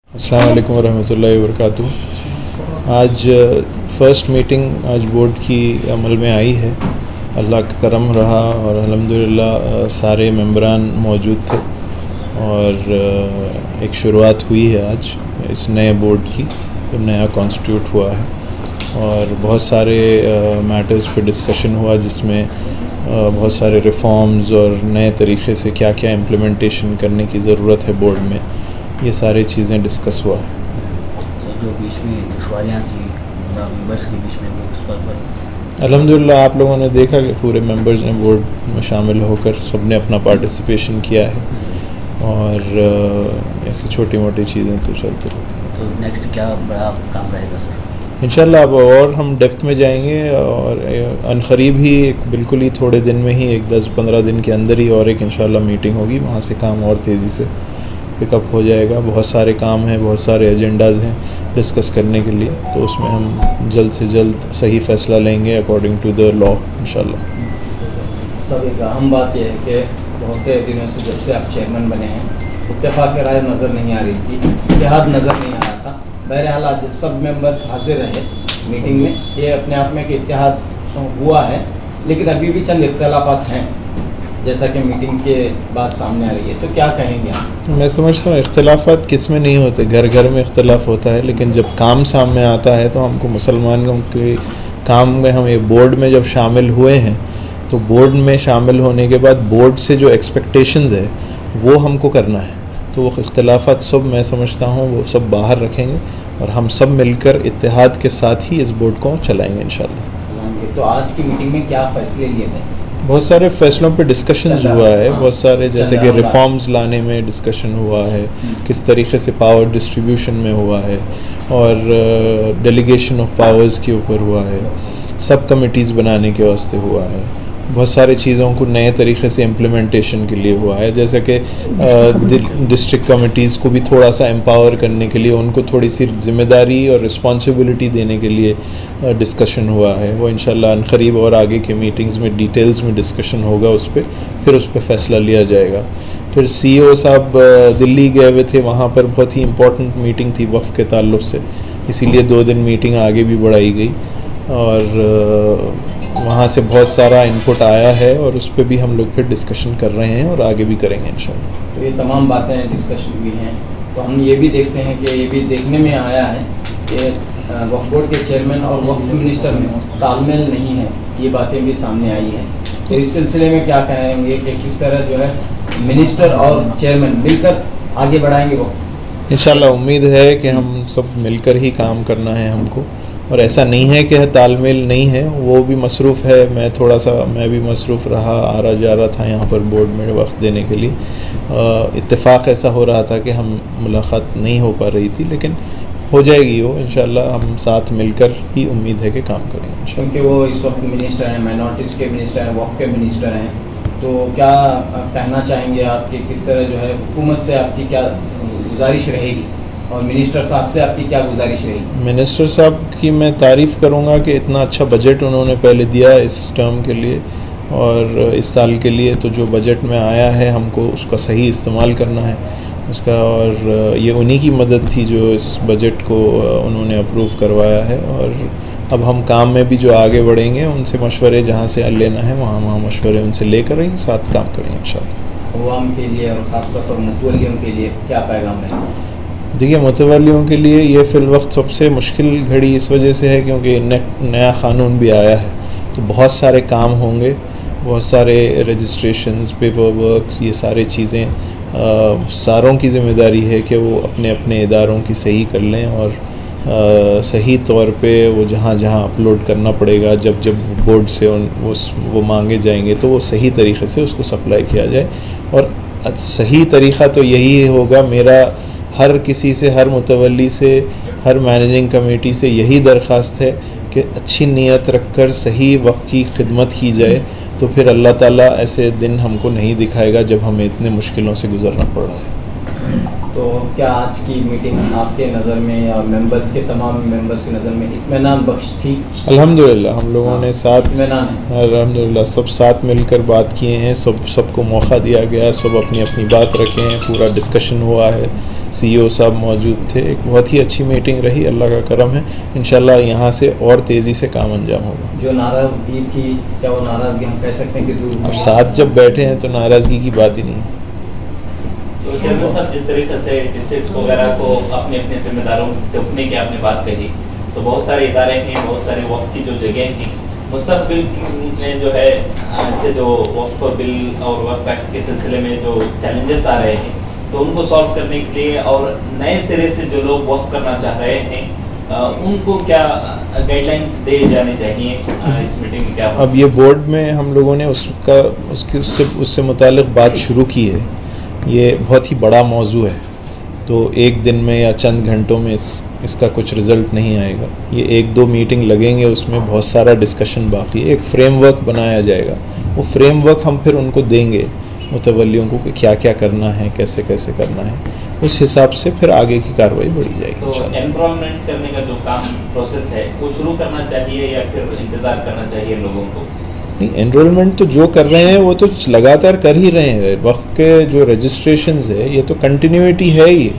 अस्सलाम वालेकुम वरहमतुल्लाहि वबरकातुहू। आज फ़र्स्ट मीटिंग आज बोर्ड की अमल में आई है। अल्लाह का करम रहा और अल्हम्दुलिल्लाह सारे मेंबरान मौजूद थे और एक शुरुआत हुई है आज इस नए बोर्ड की, जो नया कॉन्स्टिट्यूट हुआ है और बहुत सारे मैटर्स पे डिस्कशन हुआ, जिसमें बहुत सारे रिफॉर्म्स और नए तरीक़े से क्या क्या इम्प्लीमेंटेशन करने की ज़रूरत है बोर्ड में, ये सारी चीज़ें डिस्कस हुआ है। जो बीच में दुश्वारियाँ थी मेंबर्स के बीच में, उस पर अल्हम्दुलिल्लाह आप लोगों ने देखा कि पूरे मेंबर्स ने बोर्ड में शामिल होकर सबने अपना पार्टिसिपेशन किया है और ऐसी छोटी मोटी चीज़ें तो चलती रहती हैं। तो नेक्स्ट क्या बड़ा काम रहेगा सर? इंशाल्लाह अब और हम डेप्थ में जाएंगे और अनकरीब ही बिल्कुल ही थोड़े दिन में ही 10-15 दिन के अंदर ही और एक इंशाल्लाह मीटिंग होगी, वहाँ से काम और तेज़ी से पिकअप हो जाएगा। बहुत सारे काम हैं, बहुत सारे एजेंडाज हैं डिस्कस करने के लिए, तो उसमें हम जल्द से जल्द सही फ़ैसला लेंगे अकॉर्डिंग टू द लॉ इंशाल्लाह। सब एक अहम बात यह है कि बहुत से दिनों से जब से आप चेयरमैन बने हैं, इत्तेफाक की राय नज़र नहीं आ रही थी, इत्तेहाद नज़र नहीं आ रहा था। बहरहाल आज सब मेंबर्स हाजिर रहे मीटिंग में, ये अपने आप में कि इत्तेहाद हुआ है, लेकिन अभी भी चंद इख्तलाफात हैं जैसा कि मीटिंग के बाद सामने आ रही है। तो क्या कहेंगे आप? मैं समझता हूँ इख्तलाफात किस में नहीं होते, घर घर में इख्तलाफ होता है, लेकिन जब काम सामने आता है तो हमको मुसलमानों के काम में, हम ये बोर्ड में जब शामिल हुए हैं तो बोर्ड में शामिल होने के बाद बोर्ड से जो एक्सपेक्टेशंस है वो हमको करना है, तो वो इख्तलाफात सब मैं समझता हूँ वो सब बाहर रखेंगे और हम सब मिलकर इत्तेहाद के साथ ही इस बोर्ड को चलाएँगे इंशाल्लाह। तो आज की मीटिंग में क्या फैसले लिए थे? बहुत सारे फैसलों पे डिस्कशन हुआ है, बहुत सारे जैसे कि रिफॉर्म्स लाने में डिस्कशन हुआ है, किस तरीके से पावर डिस्ट्रीब्यूशन में हुआ है और डेलीगेशन ऑफ पावर्स के ऊपर हुआ है, सब कमिटीज़ बनाने के वास्ते हुआ है, बहुत सारी चीज़ों को नए तरीके से इम्प्लीमेंटेशन के लिए हुआ है, जैसे कि डिस्ट्रिक्ट कमिटीज़ को भी थोड़ा सा एम्पावर करने के लिए, उनको थोड़ी सी जिम्मेदारी और रिस्पॉन्सिबिलिटी देने के लिए डिस्कशन हुआ है। वो इंशाल्लाह अनकरीब और आगे के मीटिंग्स में डिटेल्स में डिस्कशन होगा उस पर, फिर उस पर फैसला लिया जाएगा। फिर CEO साहब दिल्ली गए हुए थे, वहाँ पर बहुत ही इम्पोर्टेंट मीटिंग थी वफ़ के ताल्लुक़ से, इसीलिए 2 दिन मीटिंग आगे भी बढ़ाई गई और वहाँ से बहुत सारा इनपुट आया है और उस पर भी हम लोग फिर डिस्कशन कर रहे हैं और आगे भी करेंगे इंशाल्लाह। तो ये तमाम बातें डिस्कशन हुई हैं, तो हम ये भी देखते हैं कि ये भी देखने में आया है कि वक्फ बोर्ड के चेयरमैन और वक्फ मिनिस्टर में तालमेल नहीं है, ये बातें भी सामने आई हैं। तो इस सिलसिले में क्या कहेंगे कि किस तरह जो है मिनिस्टर और चेयरमैन मिलकर आगे बढ़ाएंगे वो? इंशाल्लाह उम्मीद है कि हम सब मिलकर ही काम करना है हमको, और ऐसा नहीं है कि तालमेल नहीं है, वो भी मसरूफ़ है, मैं भी मसरूफ़ रहा, आ रहा जा रहा था यहाँ पर बोर्ड में वक्त देने के लिए। इत्तेफाक ऐसा हो रहा था कि हम मुलाकात नहीं हो पा रही थी, लेकिन हो जाएगी वो इंशाल्लाह, हम साथ मिलकर ही उम्मीद है कि काम करेंगे। क्योंकि वो इस वक्त मिनिस्टर हैं, माइनॉरिटीज़ के मिनिस्टर हैं, वक्फ के मिनिस्टर हैं, तो क्या कहना चाहेंगे आप कि किस तरह जो है हुकूमत से आपकी क्या गुजारिश रहेगी और मिनिस्टर साहब से आपकी क्या गुजारिश रहेगी? मिनिस्टर साहब की मैं तारीफ़ करूँगा कि इतना अच्छा बजट उन्होंने पहले दिया इस टर्म के लिए और इस साल के लिए, तो जो बजट में आया है हमको उसका सही इस्तेमाल करना है उसका, और ये उन्हीं की मदद थी जो इस बजट को उन्होंने अप्रूव करवाया है। और अब हम काम में भी जो आगे बढ़ेंगे उनसे मशवरे जहाँ से लेना है वहाँ मशवरे उनसे लेकर ही साथ काम करेंगे इंशाल्लाह। अवाम के लिए और ख़ासतौर पर मुतवल्लियों के लिए क्या पैगाम है? देखिए, मुतवल्लियों के लिए ये फ़िल वक्त सबसे मुश्किल घड़ी इस वजह से है क्योंकि नया क़ानून भी आया है, तो बहुत सारे काम होंगे, बहुत सारे रजिस्ट्रेशंस, पेपर वर्क्स, ये सारी चीज़ें सारों की ज़िम्मेदारी है कि वो अपने अपने इदारों की सही कर लें और सही तौर पे वो जहाँ जहाँ अपलोड करना पड़ेगा, जब जब बोर्ड से वो मांगे जाएंगे तो वो सही तरीक़े से उसको सप्लाई किया जाए। और सही तरीक़ा तो यही होगा, मेरा हर किसी से, हर मुतवल्ली से, हर मैनेजिंग कमेटी से यही दरख्वास्त है कि अच्छी नीयत रखकर सही वक्त की खिदमत की जाए, तो फिर अल्लाह ताला ऐसे दिन हमको नहीं दिखाएगा जब हमें इतने मुश्किलों से गुज़रना पड़ रहा है। तो क्या आज की मीटिंग आपके नज़र में या मेंबर्स के तमाम मेंबर्स की नज़र में इत्मीनान बख्श थी? अल्हम्दुलिल्लाह हम लोगों ने साथ इत्मीनान अल्हम्दुलिल्लाह सब साथ मिलकर बात किए हैं, सबको मौका दिया गया, सब अपनी अपनी बात रखे हैं, पूरा डिस्कशन हुआ है, CEO साहब मौजूद थे। एक बहुत ही अच्छी मीटिंग रही, अल्लाह का करम है, इंशाल्लाह यहाँ से और तेज़ी से काम अंजाम होगा। जो नाराज़गी थी, क्या वो नाराज़गी हम कह सकते हैं कि दूर? अब साथ जब बैठे हैं तो नाराज़गी की बात ही नहीं है। तो चेयरमैन साहब, जिस तरीके से डिस्ट्रिक्ट वगैरह को अपने अपने जिम्मेदारों से उठने की आपने बात कही, तो बहुत सारे इदारे हैं, बहुत सारे वक्फ की जो जगह हैं, मुस्तक़बिल में जो है से जो वक्फ बिल और वक्फ एक्ट के सिलसिले में जो चैलेंजेस आ रहे हैं, तो उनको सॉल्व करने के लिए और नए सिरे से जो लोग वक्फ करना चाह रहे हैं, उनको क्या गाइडलाइंस दे जाने चाहिए इस मीटिंग में? क्या अब ये बोर्ड में हम लोगों ने उससे मुतालिक बात शुरू की है। ये बहुत ही बड़ा मौजू है, तो एक दिन में या चंद घंटों में इसका कुछ रिज़ल्ट नहीं आएगा। ये 1-2 मीटिंग लगेंगे, उसमें बहुत सारा डिस्कशन बाकी है। एक फ्रेमवर्क बनाया जाएगा, वो फ्रेमवर्क हम फिर उनको देंगे मुतवल्लियों को कि क्या क्या करना है, कैसे कैसे करना है, उस हिसाब से फिर आगे की कार्रवाई बढ़ी जाएगी। तो एनरोलमेंट करने का जो काम प्रोसेस है वो शुरू करना चाहिए या फिर इंतज़ार करना चाहिए लोगों को? नहीं, एनरोलमेंट तो जो कर रहे हैं वो तो लगातार कर ही रहे हैं। वक्फ के जो रजिस्ट्रेशंस है ये तो कंटिन्यूटी है ही,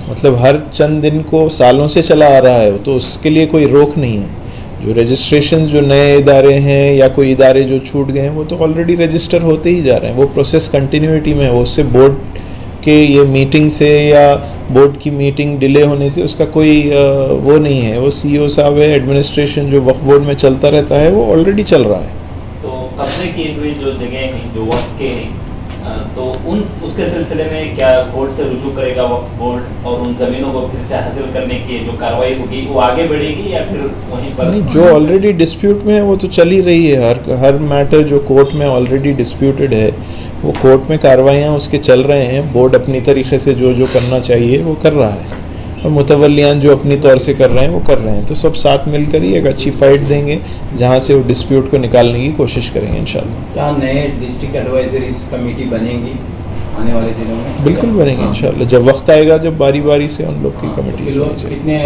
मतलब हर चंद दिन को सालों से चला आ रहा है, तो उसके लिए कोई रोक नहीं है। जो रजिस्ट्रेशन जो नए इदारे हैं या कोई इदारे जो छूट गए हैं वो तो ऑलरेडी रजिस्टर होते ही जा रहे हैं, वो प्रोसेस कंटिन्यूटी में है। उससे बोर्ड के ये मीटिंग से या बोर्ड की मीटिंग डिले होने से उसका कोई वो नहीं है। वो CEO साहब है, एडमिनिस्ट्रेशन जो वक्फ बोर्ड में चलता रहता है वो ऑलरेडी चल रहा है। तो कब्जे किए हुए जो जगह हैं जो वक्फ के हैं, तो उसके सिलसिले में क्या कोर्ट से रुजू करेगा वक्फ बोर्ड और उन ज़मीनों को फिर से हासिल करने की जो कार्रवाई होगी वो आगे बढ़ेगी या फिर वहीं पर? नहीं, जो ऑलरेडी डिस्प्यूट में है वो तो चल ही रही है। हर मैटर जो कोर्ट में ऑलरेडी डिस्प्यूटेड है वो कोर्ट में कार्रवाइयाँ उसके चल रहे हैं। बोर्ड अपनी तरीके से जो जो करना चाहिए वो कर रहा है और मुतवल्लियान जो अपनी तौर से कर रहे हैं वो कर रहे हैं। तो सब साथ मिलकर ही एक अच्छी फाइट देंगे जहाँ से वो डिस्प्यूट को निकालने की कोशिश करेंगे इंशाल्लाह। क्या नए डिस्ट्रिक्ट एडवाइजरीज कमेटी बनेगी आने वाले दिनों में? बिल्कुल बनेंगे इंशाल्लाह, जब वक्त आएगा, जब बारी बारी से उन लोग की कमेटी। कितने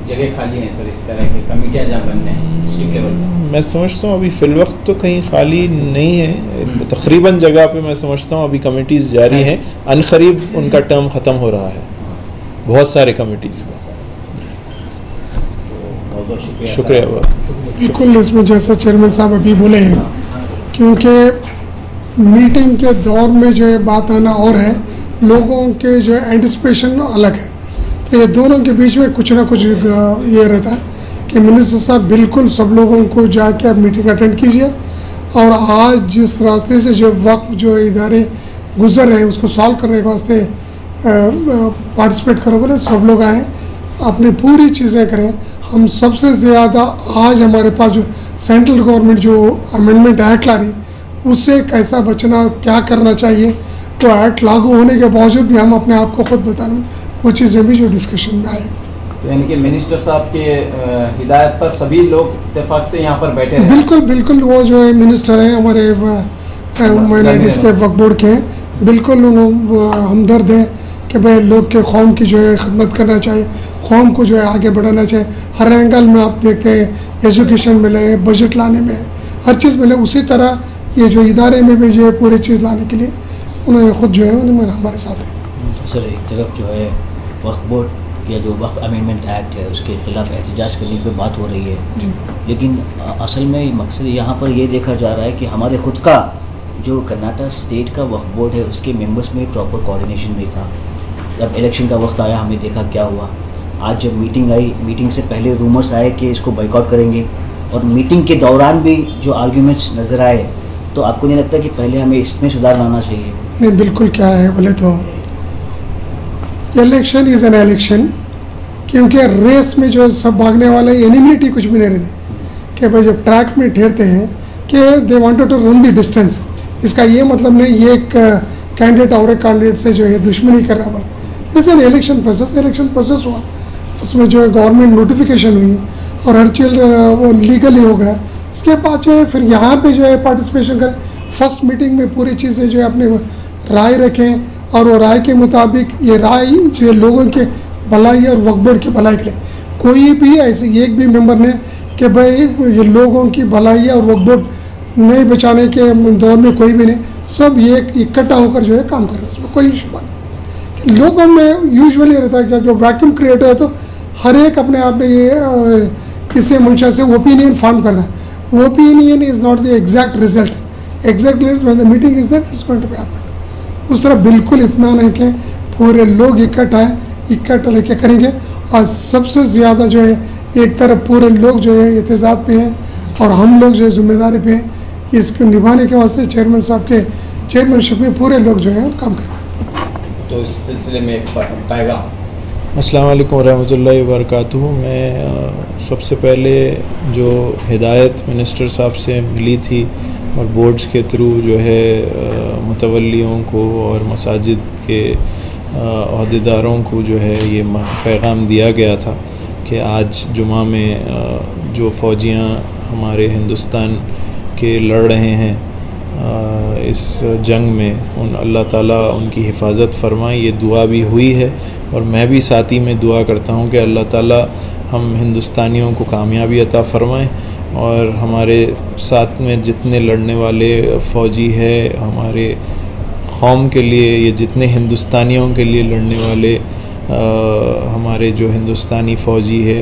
जगह खाली हैं सर इस तरह की कमेटियाँ जहाँ बनने हैं डिस्ट्रिक्ट लेवल पर? मैं समझता हूँ अभी फ़िलवक्त तो कहीं खाली नहीं है, तकरीबन जगह पे मैं समझता हूँ अभी कमेटीज़ जारी हैं। अनकरीब उनका टर्म ख़त्म हो रहा है बहुत सारे कमेटीज़ का। शुक्रिया। बिल्कुल, इसमें जैसा चेयरमैन साहब अभी बोले हैं, क्योंकि मीटिंग के दौर में जो है बात आना और है, लोगों के जो है एंटिसिपेशन अलग है, तो ये दोनों के बीच में कुछ ना कुछ ये रहता है कि मिनिस्टर साहब बिल्कुल सब लोगों को जाके आप मीटिंग अटेंड कीजिए और आज जिस रास्ते से जो वक्फ जो इदारे गुजर रहे हैं उसको सॉल्व करने के वास्ते पार्टिसिपेट करो, बोले सब लोग आएँ, अपनी पूरी चीज़ें करें। हम सबसे ज़्यादा आज हमारे पास जो सेंट्रल गवर्नमेंट जो अमेंडमेंट एक्ट ला रही उससे कैसा बचना, क्या करना चाहिए, तो एक्ट लागू होने के बावजूद भी हम अपने आप को खुद बताने वो चीज़ें भी जो डिस्कशन में आए। यानी कि मिनिस्टर साहब के हिदायत पर सभी लोग इत्तेफाक से यहाँ पर बैठे हैं? बिल्कुल बिल्कुल, वो जो है मिनिस्टर हैं हमारे माइनॉरिटीज़ के वक्फ बोर्ड के, बिल्कुल उन्होंने हमदर्द है कि भाई लोग के कौम की जो है खिदमत करना चाहिए, कौम को जो है आगे बढ़ाना चाहिए। हर एंगल में आप देखते हैं, एजुकेशन मिले, बजट लाने में, हर चीज़ मिले, उसी तरह ये जो इदारे में भी जो है पूरी चीज़ लाने के लिए उन्होंने खुद जो है उन्होंने हमारे साथ है। सर, एक तरफ जो है वक्फ बोर्ड या जो वक्फ अमेंडमेंट एक्ट है उसके खिलाफ एहतजाज करने की बात हो रही है, लेकिन असल में मकसद यहाँ पर ये देखा जा रहा है कि हमारे खुद का जो कर्नाटक स्टेट का वक्फ बोर्ड है उसके मेंबर्स में प्रॉपर कोऑर्डिनेशन नहीं था। जब इलेक्शन का वक्त आया हमने देखा क्या हुआ। आज जब मीटिंग आई, मीटिंग से पहले रूमर्स आए कि इसको बॉयकॉट करेंगे और मीटिंग के दौरान भी जो आर्ग्यूमेंट्स नज़र आए, तो आपको नहीं लगता कि पहले हमें इसमें सुधार लाना चाहिए? नहीं, बिल्कुल, क्या है बोले तो इलेक्शन इज़ एन इलेक्शन, क्योंकि रेस में जो सब भागने वाले एनिमिटी कुछ भी नहीं रहती कि भाई जब ट्रैक में ठहरते हैं कि they wanted to run the distance, इसका ये मतलब नहीं ये एक कैंडिडेट और एक कैंडिडेट से जो है दुश्मनी कर रहा है। जैसे इलेक्शन प्रोसेस हुआ, उसमें जो है गवर्नमेंट नोटिफिकेशन हुई और हर चीज़ वो लीगली हो गया। इसके बाद जो है फिर यहाँ पे जो है पार्टिसिपेशन करें, फर्स्ट मीटिंग में पूरी चीज़ें जो है अपने राय रखें और वो राय के मुताबिक ये राय जो है लोगों के भलाई और वक्फ बोर्ड की भलाई के लिए, कोई भी ऐसे एक भी मेंबर ने कि भाई ये लोगों की भलाई और वक्फ बोर्ड नहीं बचाने के दौर में कोई भी नहीं, सब ये इकट्ठा होकर जो है काम कर रहे हैं, उसमें कोई इशू नहीं लोगों में यूजुअली रहता है जब जो वैक्यूम क्रिएट है तो हर एक अपने आप में ये किसी मंशा से ओपिनियन फॉर्म करता है। Opinion is not the exact result, exact result when the meeting is there it's going to be happen. उस तरह बिल्कुल इत्मीनान है कि पूरे लोग इकट्ठा लेके करेंगे और सबसे ज़्यादा जो है एक तरफ पूरे लोग जो है एहतजाज पे हैं और हम लोग जो है जिम्मेदारी पे हैं, इसको निभाने के वास्ते चेयरमैन साहब के चेयरमैनशिप में पूरे लोग जो है काम करेंगे। तो इस सिलसिले में एक पैगाम। अस्सलाम वालेकुम रहमतुल्लाहि व बरकातुहू। मैं सबसे पहले जो हिदायत मिनिस्टर साहब से मिली थी और बोर्ड्स के थ्रू जो है मुतवल्लियों को और मसाजिद के अहदेदारों को जो है ये पैगाम दिया गया था कि आज जुमा में जो फ़ौजियाँ हमारे हिंदुस्तान के लड़ रहे हैं इस जंग में, उन अल्लाह ताला उनकी हिफाजत फरमाए, ये दुआ भी हुई है और मैं भी साथ ही में दुआ करता हूँ कि अल्लाह ताला हम हिंदुस्तानियों को कामयाबी अता फरमाए और हमारे साथ में जितने लड़ने वाले फ़ौजी है हमारे कौम के लिए, ये जितने हिंदुस्तानियों के लिए लड़ने वाले हमारे जो हिंदुस्तानी फ़ौजी है